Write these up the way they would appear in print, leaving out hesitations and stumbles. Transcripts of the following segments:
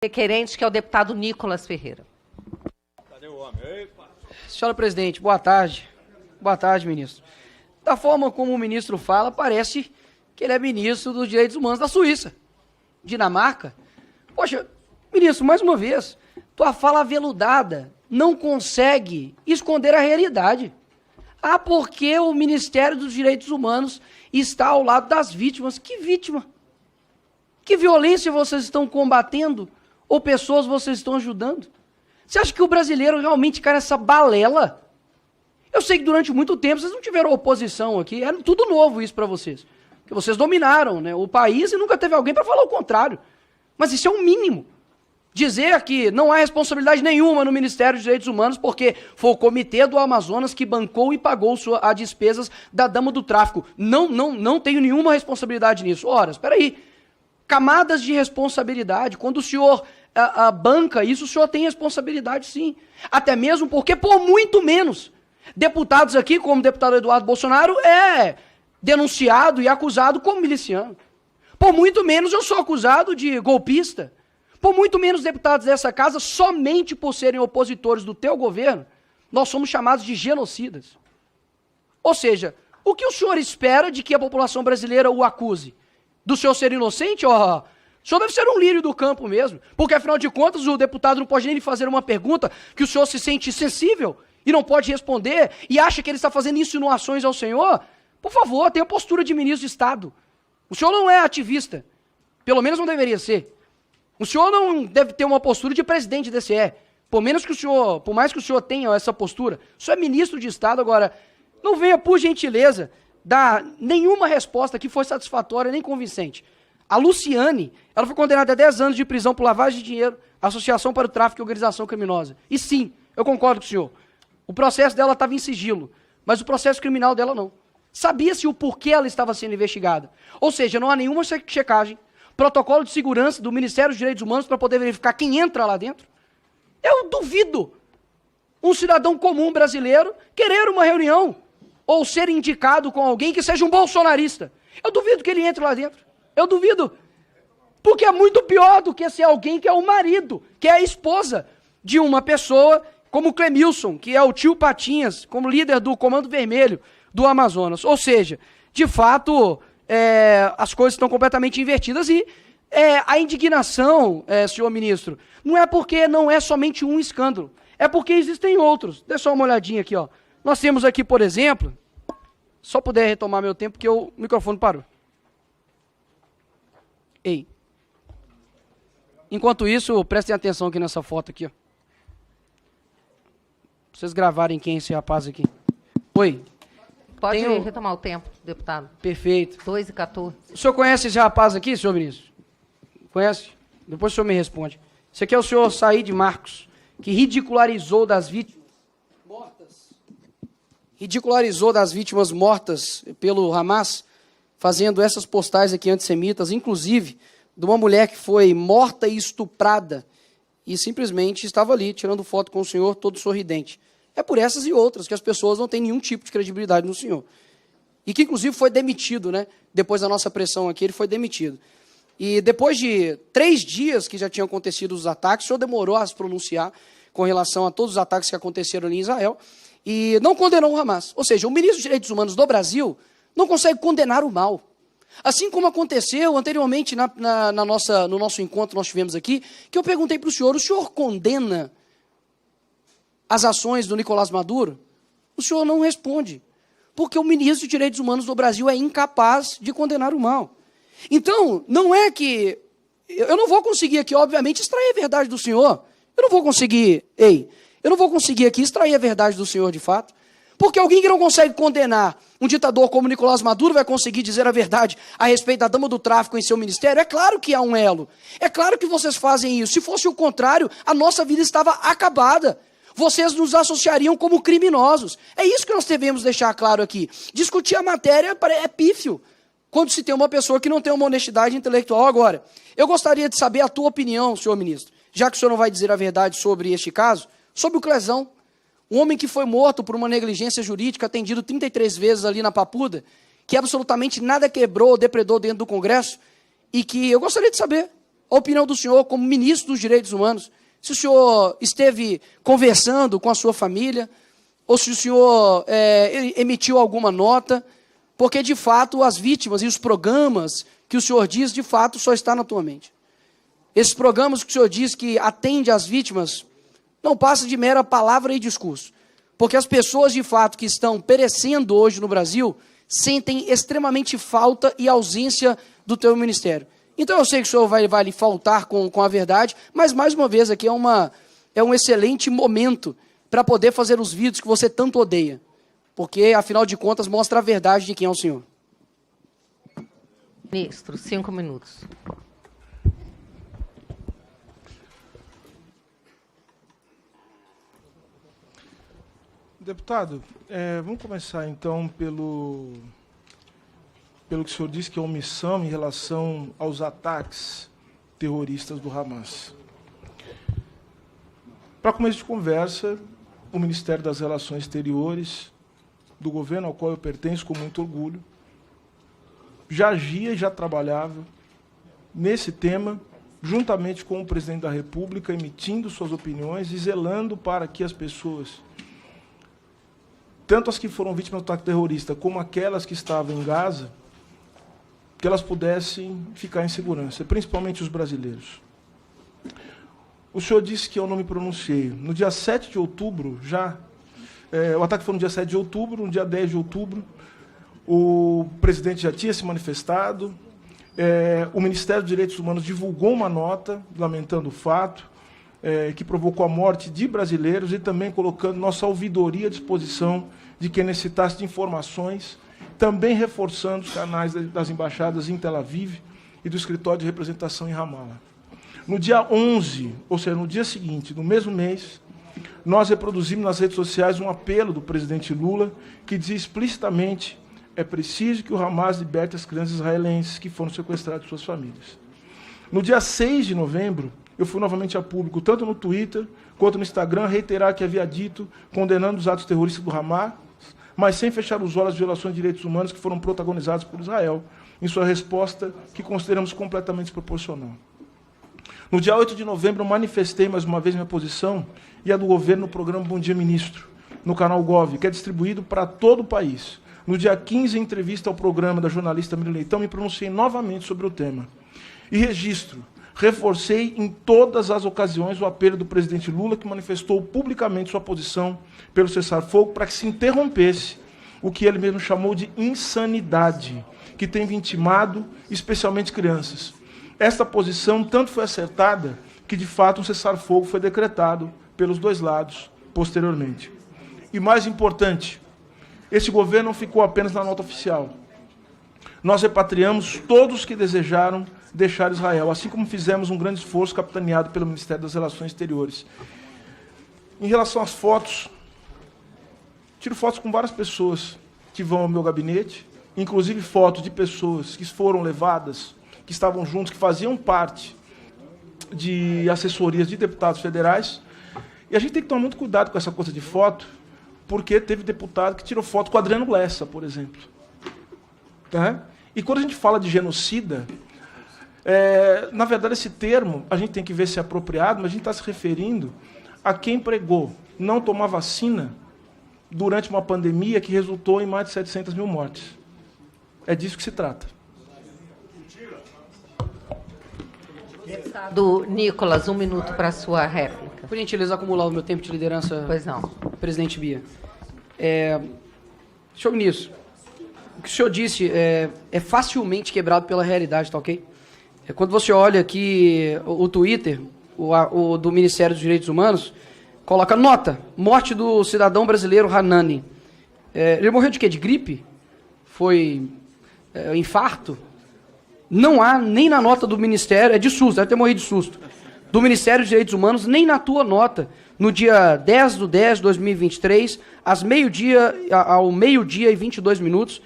Requerente, que é o deputado Nicolas Ferreira. Cadê o homem? Epa. Senhora presidente, boa tarde. Boa tarde, ministro. Da forma como o ministro fala, parece que ele é ministro dos Direitos Humanos da Suíça, Dinamarca. Poxa, ministro, mais uma vez, tua fala aveludada não consegue esconder a realidade. Ah, porque o Ministério dos Direitos Humanos está ao lado das vítimas. Que vítima? Que violência vocês estão combatendo? Ou pessoas vocês estão ajudando? Você acha que o brasileiro realmente cai nessa balela? Eu sei que durante muito tempo vocês não tiveram oposição aqui, era tudo novo isso para vocês. Porque vocês dominaram, né, o país e nunca teve alguém para falar o contrário. Mas isso é um mínimo. Dizer que não há responsabilidade nenhuma no Ministério dos Direitos Humanos porque foi o Comitê do Amazonas que bancou e pagou as despesas da dama do tráfico. Não tenho nenhuma responsabilidade nisso. Ora, espera aí. Camadas de responsabilidade. Quando o senhor banca isso, o senhor tem responsabilidade sim. Até mesmo porque, por muito menos, deputados aqui, como o deputado Eduardo Bolsonaro, é denunciado e acusado como miliciano. Por muito menos eu sou acusado de golpista. Por muito menos deputados dessa casa, somente por serem opositores do teu governo, nós somos chamados de genocidas. Ou seja, o que o senhor espera de que a população brasileira o acuse? Do senhor ser inocente? O senhor deve ser um lírio do campo mesmo, porque afinal de contas o deputado não pode nem lhe fazer uma pergunta que o senhor se sente sensível e não pode responder e acha que ele está fazendo insinuações ao senhor. Por favor, tenha postura de ministro de Estado. O senhor não é ativista, pelo menos não deveria ser. O senhor não deve ter uma postura de presidente do DCE, por mais que o senhor tenha essa postura. O senhor é ministro de Estado, agora, não venha por gentileza dar nenhuma resposta que foi satisfatória nem convincente. A Luciane, ela foi condenada a 10 anos de prisão por lavagem de dinheiro, associação para o tráfico e organização criminosa. E sim, eu concordo com o senhor. O processo dela estava em sigilo, mas o processo criminal dela não. Sabia-se o porquê ela estava sendo investigada. Ou seja, não há nenhuma checagem, protocolo de segurança do Ministério dos Direitos Humanos para poder verificar quem entra lá dentro. Eu duvido um cidadão comum brasileiro querer uma reunião ou ser indicado com alguém que seja um bolsonarista. Eu duvido que ele entre lá dentro. Eu duvido. Porque é muito pior do que ser alguém que é o marido, que é a esposa de uma pessoa como o Clemilson, que é o tio Patinhas, como líder do Comando Vermelho do Amazonas. Ou seja, de fato, as coisas estão completamente invertidas e a indignação, senhor ministro, não é porque não é somente um escândalo, é porque existem outros. Dê só uma olhadinha aqui, ó. Nós temos aqui, por exemplo, só puder retomar meu tempo, porque o microfone parou. Ei. Enquanto isso, prestem atenção aqui nessa foto aqui, ó. Pra vocês gravarem quem é esse rapaz aqui. Oi. Pode retomar o tempo, deputado. Perfeito. 2h14. O senhor conhece esse rapaz aqui, senhor ministro? Conhece? Depois o senhor me responde. Esse aqui é o senhor Said Marcos, que ridicularizou das vítimas mortas pelo Hamas, fazendo essas postais aqui antissemitas, inclusive de uma mulher que foi morta e estuprada e simplesmente estava ali tirando foto com o senhor todo sorridente. É por essas e outras que as pessoas não têm nenhum tipo de credibilidade no senhor. E que, inclusive, foi demitido, né? Depois da nossa pressão aqui, ele foi demitido. E depois de 3 dias que já tinham acontecido os ataques, o senhor demorou a se pronunciar com relação a todos os ataques que aconteceram ali em Israel e não condenou o Hamas. Ou seja, o ministro dos Direitos Humanos do Brasil não consegue condenar o mal. Assim como aconteceu anteriormente no nosso encontro que nós tivemos aqui, que eu perguntei para o senhor condena as ações do Nicolás Maduro? O senhor não responde, porque o ministro dos Direitos Humanos do Brasil é incapaz de condenar o mal. Então, não é que... Eu não vou conseguir aqui, obviamente, extrair a verdade do senhor. Eu não vou conseguir aqui extrair a verdade do senhor de fato, porque alguém que não consegue condenar um ditador como Nicolás Maduro vai conseguir dizer a verdade a respeito da dama do tráfico em seu ministério? É claro que há um elo. É claro que vocês fazem isso. Se fosse o contrário, a nossa vida estava acabada. Vocês nos associariam como criminosos. É isso que nós devemos deixar claro aqui. Discutir a matéria é pífio, quando se tem uma pessoa que não tem uma honestidade intelectual. Agora, eu gostaria de saber a tua opinião, senhor ministro, já que o senhor não vai dizer a verdade sobre este caso, sobre o Clezão, um homem que foi morto por uma negligência jurídica, atendido 33 vezes ali na Papuda, que absolutamente nada quebrou ou depredou dentro do Congresso, e que eu gostaria de saber a opinião do senhor como ministro dos Direitos Humanos, se o senhor esteve conversando com a sua família, ou se o senhor emitiu alguma nota, porque, de fato, as vítimas e os programas que o senhor diz, de fato, só está na tua mente. Esses programas que o senhor diz que atende às vítimas, não passa de mera palavra e discurso. Porque as pessoas, de fato, que estão perecendo hoje no Brasil, sentem extremamente falta e ausência do teu ministério. Então, eu sei que o senhor vai lhe faltar com a verdade, mas, mais uma vez, aqui é um excelente momento para poder fazer os vídeos que você tanto odeia. Porque, afinal de contas, mostra a verdade de quem é o senhor. Ministro, 5 minutos. Deputado, vamos começar, então, pelo que o senhor disse que é omissão em relação aos ataques terroristas do Hamas. Para começo de conversa, o Ministério das Relações Exteriores, do governo ao qual eu pertenço com muito orgulho, já agia e já trabalhava nesse tema, juntamente com o presidente da República, emitindo suas opiniões e zelando para que as pessoas, tanto as que foram vítimas do ataque terrorista, como aquelas que estavam em Gaza, que elas pudessem ficar em segurança, principalmente os brasileiros. O senhor disse que eu não me pronunciei. No dia 7 de outubro, o ataque foi no dia 7 de outubro, no dia 10 de outubro, o presidente já tinha se manifestado, o Ministério dos Direitos Humanos divulgou uma nota lamentando o fato, que provocou a morte de brasileiros e também colocando nossa ouvidoria à disposição de quem necessitasse de informações, também reforçando os canais das embaixadas em Tel Aviv e do escritório de representação em Ramallah. No dia 11, ou seja, no dia seguinte, no mesmo mês, nós reproduzimos nas redes sociais um apelo do presidente Lula que dizia explicitamente: é preciso que o Hamas liberte as crianças israelenses que foram sequestradas de suas famílias. No dia 6 de novembro, eu fui novamente a público, tanto no Twitter quanto no Instagram, reiterar que havia dito, condenando os atos terroristas do Hamas, mas sem fechar os olhos às violações de direitos humanos que foram protagonizadas por Israel, em sua resposta, que consideramos completamente desproporcional. No dia 8 de novembro, eu manifestei mais uma vez minha posição e a do governo no programa Bom Dia Ministro, no canal Gov, que é distribuído para todo o país. No dia 15, em entrevista ao programa da jornalista Miriam Leitão, me pronunciei novamente sobre o tema. E reforcei em todas as ocasiões o apelo do presidente Lula, que manifestou publicamente sua posição pelo cessar-fogo para que se interrompesse o que ele mesmo chamou de insanidade, que tem vitimado especialmente crianças. Esta posição tanto foi acertada que, de fato, um cessar-fogo foi decretado pelos dois lados posteriormente. E mais importante, esse governo não ficou apenas na nota oficial. Nós repatriamos todos que desejaram deixar Israel, assim como fizemos um grande esforço capitaneado pelo Ministério das Relações Exteriores. Em relação às fotos, tiro fotos com várias pessoas que vão ao meu gabinete, inclusive fotos de pessoas que foram levadas, que estavam juntos, que faziam parte de assessorias de deputados federais. E a gente tem que tomar muito cuidado com essa coisa de foto, porque teve deputado que tirou foto com Adriano Lessa, por exemplo. Tá? E quando a gente fala de genocida, na verdade, esse termo, a gente tem que ver se é apropriado, mas a gente está se referindo a quem pregou não tomar vacina durante uma pandemia que resultou em mais de 700 mil mortes. É disso que se trata. Deputado Nicolas, 1 minuto para a sua réplica. Por gentileza, acumular o meu tempo de liderança, Pois não. presidente Bia. Senhor ministro, o que o senhor disse é facilmente quebrado pela realidade, tá ok? Quando você olha aqui o Twitter, o do Ministério dos Direitos Humanos, coloca nota, morte do cidadão brasileiro Hanani. Ele morreu de quê? De gripe? Foi infarto? Não há, nem na nota do Ministério, de susto, deve ter morrido de susto, do Ministério dos Direitos Humanos, nem na tua nota, no dia 10 de 10 de 2023, ao meio-dia e 22 minutos,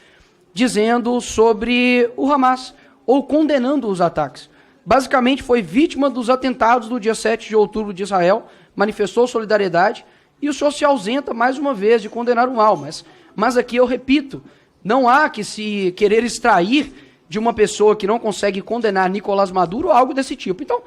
dizendo sobre o Hamas, ou condenando os ataques. Basicamente, foi vítima dos atentados do dia 7 de outubro de Israel, manifestou solidariedade, e o senhor se ausenta, mais uma vez, de condenar o mal. Mas aqui eu repito, não há que se querer extrair de uma pessoa que não consegue condenar Nicolás Maduro ou algo desse tipo. Então,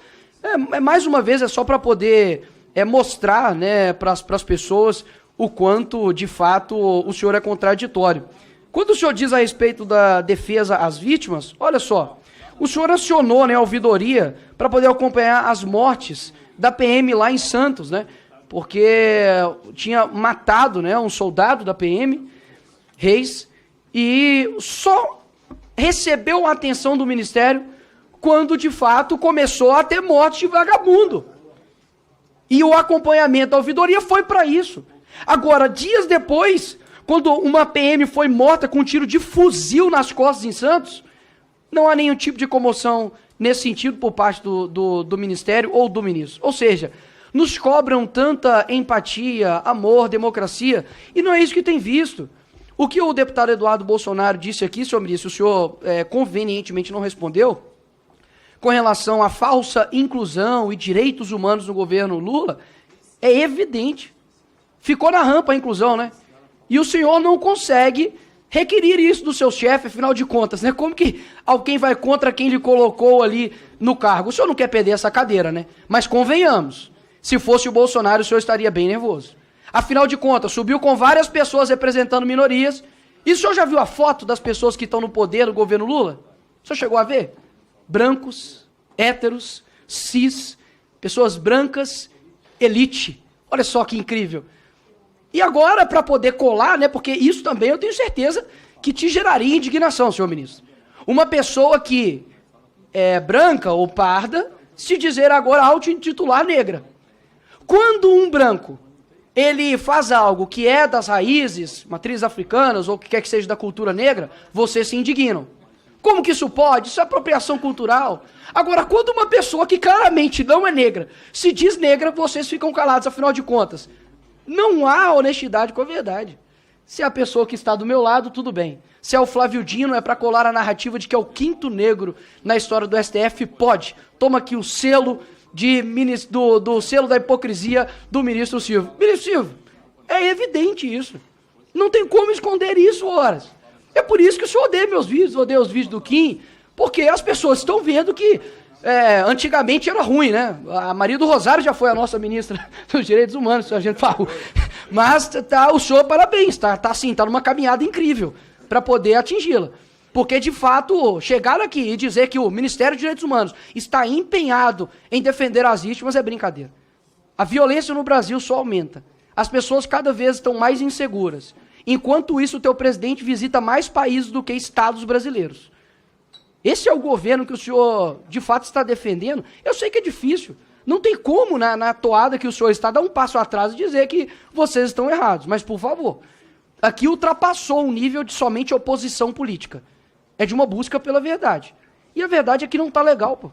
mais uma vez, é só para poder mostrar, né, para as pessoas o quanto, de fato, o senhor é contraditório. Quando o senhor diz a respeito da defesa às vítimas, olha só, o senhor acionou, né, a ouvidoria para poder acompanhar as mortes da PM lá em Santos, né, porque tinha matado, né, um soldado da PM, Reis, e só recebeu a atenção do Ministério quando, de fato, começou a ter morte de vagabundo. E o acompanhamento da ouvidoria foi para isso. Agora, dias depois, quando uma PM foi morta com um tiro de fuzil nas costas em Santos, não há nenhum tipo de comoção nesse sentido por parte do Ministério ou do ministro. Ou seja, nos cobram tanta empatia, amor, democracia, e não é isso que tem visto. O que o deputado Eduardo Bolsonaro disse aqui, senhor ministro, o senhor convenientemente não respondeu, com relação à falsa inclusão e direitos humanos no governo Lula, é evidente. Ficou na rampa a inclusão, né? E o senhor não consegue requerir isso do seu chefe, afinal de contas, né? Como que alguém vai contra quem lhe colocou ali no cargo? O senhor não quer perder essa cadeira, né? Mas convenhamos, se fosse o Bolsonaro, o senhor estaria bem nervoso. Afinal de contas, subiu com várias pessoas representando minorias. E o senhor já viu a foto das pessoas que estão no poder do governo Lula? O senhor chegou a ver? Brancos, héteros, cis, pessoas brancas, elite. Olha só que incrível. E agora, para poder colar, né, porque isso também eu tenho certeza que te geraria indignação, senhor ministro. Uma pessoa que é branca ou parda, se dizer agora auto-intitular negra. Quando um branco, ele faz algo que é das raízes, matrizes africanas, ou que quer que seja da cultura negra, vocês se indignam. Como que isso pode? Isso é apropriação cultural. Agora, quando uma pessoa que claramente não é negra se diz negra, vocês ficam calados, afinal de contas. Não há honestidade com a verdade. Se é a pessoa que está do meu lado, tudo bem. Se é o Flávio Dino, é para colar a narrativa de que é o quinto negro na história do STF, pode. Toma aqui o selo do selo da hipocrisia do ministro Silvio. Ministro Silvio, é evidente isso. Não tem como esconder isso, horas. É por isso que o senhor odeia meus vídeos, odeia os vídeos do Kim, porque as pessoas estão vendo que antigamente era ruim, né? A Maria do Rosário já foi a nossa ministra dos Direitos Humanos, se a gente falou. Mas o senhor, parabéns, tá numa caminhada incrível para poder atingi-la. Porque, de fato, chegar aqui e dizer que o Ministério dos Direitos Humanos está empenhado em defender as vítimas é brincadeira. A violência no Brasil só aumenta. As pessoas cada vez estão mais inseguras. Enquanto isso, o teu presidente visita mais países do que estados brasileiros. Esse é o governo que o senhor, de fato, está defendendo? Eu sei que é difícil. Não tem como, na toada que o senhor está, dar um passo atrás e dizer que vocês estão errados. Mas, por favor, aqui ultrapassou um nível de somente oposição política. É de uma busca pela verdade. E a verdade é que não está legal, pô.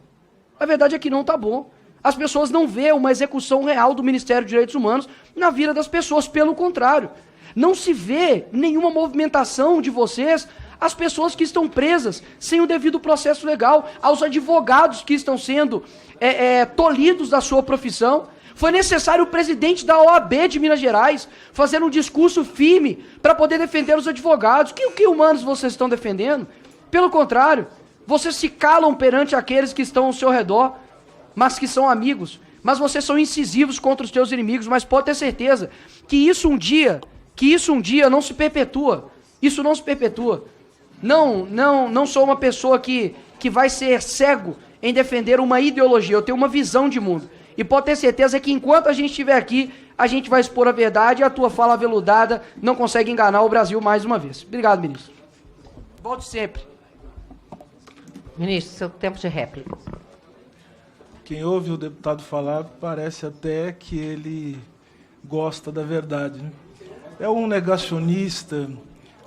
A verdade é que não está bom. As pessoas não vêem uma execução real do Ministério dos Direitos Humanos na vida das pessoas. Pelo contrário, não se vê nenhuma movimentação de vocês às pessoas que estão presas sem o devido processo legal, aos advogados que estão sendo tolhidos da sua profissão. Foi necessário o presidente da OAB de Minas Gerais fazer um discurso firme para poder defender os advogados. Que humanos vocês estão defendendo? Pelo contrário, vocês se calam perante aqueles que estão ao seu redor, mas que são amigos. Mas vocês são incisivos contra os seus inimigos, mas pode ter certeza que isso um dia não se perpetua. Isso não se perpetua. Não sou uma pessoa que vai ser cego em defender uma ideologia. Eu tenho uma visão de mundo. E pode ter certeza que enquanto a gente estiver aqui, a gente vai expor a verdade e a tua fala aveludada não consegue enganar o Brasil mais uma vez. Obrigado, ministro. Volte sempre. Ministro, seu tempo de réplica. Quem ouve o deputado falar parece até que ele gosta da verdade, né? É um negacionista,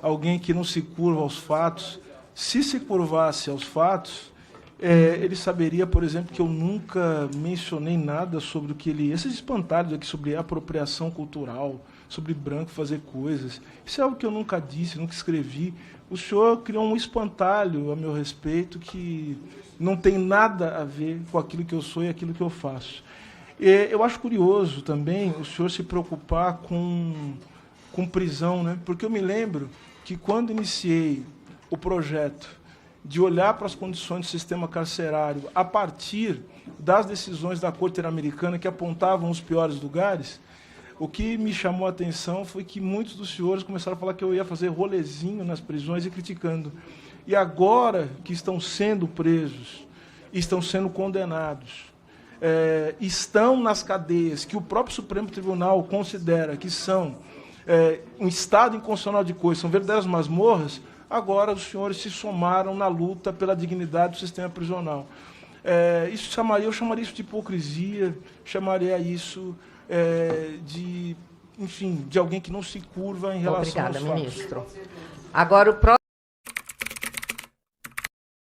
alguém que não se curva aos fatos. Se curvasse aos fatos, ele saberia, por exemplo, que eu nunca mencionei nada sobre o que esses espantalhos aqui sobre apropriação cultural, sobre branco fazer coisas. Isso é algo que eu nunca disse, nunca escrevi. O senhor criou um espantalho a meu respeito que não tem nada a ver com aquilo que eu sou e aquilo que eu faço. Eu acho curioso também o senhor se preocupar com prisão, né? Porque eu me lembro que quando iniciei o projeto de olhar para as condições do sistema carcerário a partir das decisões da Corte Interamericana que apontavam os piores lugares, o que me chamou a atenção foi que muitos dos senhores começaram a falar que eu ia fazer rolezinho nas prisões e criticando. E agora que estão sendo presos, estão sendo condenados, estão nas cadeias que o próprio Supremo Tribunal considera que são um estado inconstitucional de coisas, são verdadeiras masmorras, agora os senhores se somaram na luta pela dignidade do sistema prisional. Eu chamaria isso de hipocrisia, chamaria isso de alguém que não se curva em relação aos fatos. Obrigada, ministro. Agora o próximo